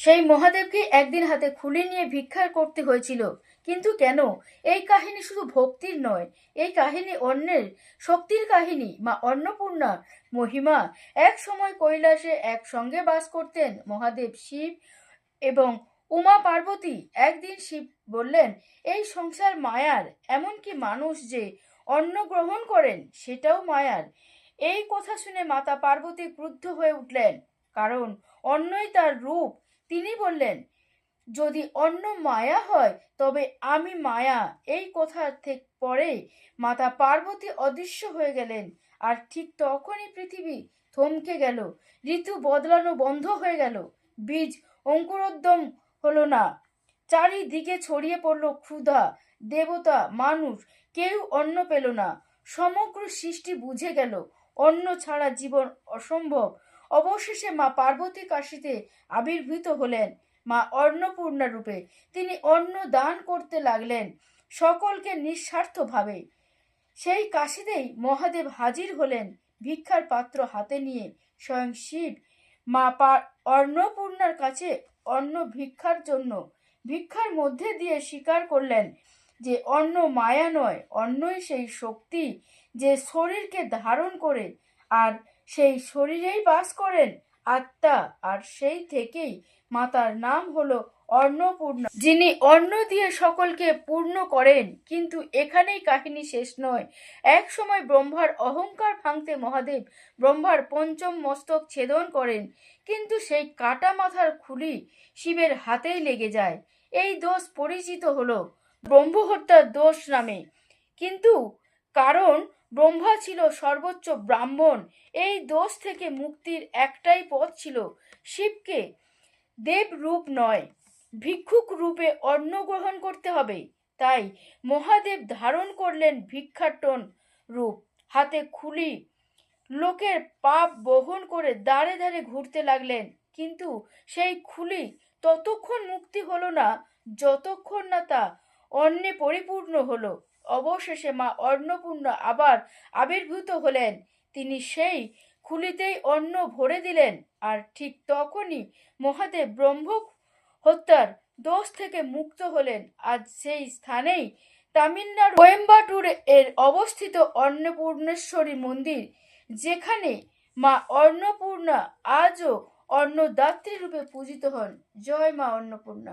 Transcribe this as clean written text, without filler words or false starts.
সেই মহাদেবকে একদিন হাতে খুলে নিয়ে ভিক্ষা করতে হয়েছিল। কিন্তু কেন? এই কাহিনী শুধু ভক্তির নয়, এই কাহিনী অন্যের শক্তির কাহিনী। মা অন্নপূর্ণা মহিমা। এক সময় কৈলাসে একসঙ্গে বাস করতেন মহাদেব, শিব এবং উমা পার্বতী। একদিন শিব বললেন, এই সংসার মায়ার, এমনকি মানুষ যে অন্ন গ্রহণ করেন সেটাও মায়ার। এই কথা শুনে মাতা পার্বতী ক্রুদ্ধ হয়ে উঠলেন, কারণ অন্নই তার রূপ। তিনি বললেন, যদি অন্য মায়া হয় তবে আমি মায়া। এই কথা থেকে পরে মাতা পার্বতী অদৃশ্য হয়ে গেলেন। আর ঠিক তখনই পৃথিবী থমকে গেল, ঋতু বদলানো বন্ধ হয়ে গেল, বীজ অঙ্কুরোদ্গম হলো না, চারিদিকে ছড়িয়ে পড়ল ক্ষুধা। দেবতা মানুষ কেউ অন্ন পেল না। সমগ্র সৃষ্টি বুঝে গেল অন্ন ছাড়া জীবন অসম্ভব। অবশেষে মা পার্বতী কাশীতে আবির্ভূত হলেন মা অন্নপূর্ণা রূপে। তিনি অন্ন দান করতে লাগলেন সকলকে নিঃস্বার্থভাবে। সেই কাশীতেই মহাদেব হাজির হলেন ভিক্ষার পাত্র হাতে নিয়ে। স্বয়ং শিব মা অন্নপূর্ণার কাছে অন্ন ভিক্ষার জন্য ভিক্ষার মধ্যে দিয়ে স্বীকার করলেন যে অন্ন মায়া নয়, অন্নই সেই শক্তি যে শরীরকে ধারণ করে, আর সেই শরীরেই বাস করেন আত্মা। আর সেই থেকেই মাতার নাম হলো অন্নপূর্ণা, যিনি অন্ন দিয়ে সকলকে পূর্ণ করেন। কিন্তু এখানেই কাহিনী শেষ নয়। এক সময় ব্রহ্মার অহংকার ভাঙতে মহাদেব ব্রহ্মার পঞ্চম মস্তক ছেদন করেন, কিন্তু সেই কাটা মাথার খুলি শিবের হাতেই লেগে যায়। এই দোষ পরিচিত হলো ব্রহ্মহত্যার দোষ নামে। কিন্তু কারণ ব্রহ্মা ছিল সর্বোচ্চ ব্রাহ্মণ। এই দোষ থেকে মুক্তির একটাই পথ ছিল, শিবকে দেব রূপ নয়, ভিক্ষুক রূপে অন্ন গ্রহণ করতে হবে। তাই মহাদেব ধারণ করলেন ভিক্ষাটন রূপ, হাতে খুলি, লোকের পাপ বহন করে দাঁড়ে দাঁড়ে ঘুরতে লাগলেন। কিন্তু সেই খুলি ততক্ষণ মুক্তি হলো না যতক্ষণ না তা অন্নে পরিপূর্ণ হলো। অবশেষে মা অন্নপূর্ণা আবার আবির্ভূত হলেন। তিনি সেই খুলিতেই অন্ন ভরে দিলেন। আর ঠিক তখনই মহাদেব ব্রহ্ম হত্যার দোষ থেকে মুক্ত হলেন। আজ সেই স্থানেই তামিলনাড়ু কোয়েম্বাটুর এর অবস্থিত অন্নপূর্ণেশ্বরী মন্দির, যেখানে মা অন্নপূর্ণা আজও অন্নদাত্রী রূপে পূজিত হন। জয় মা অন্নপূর্ণা।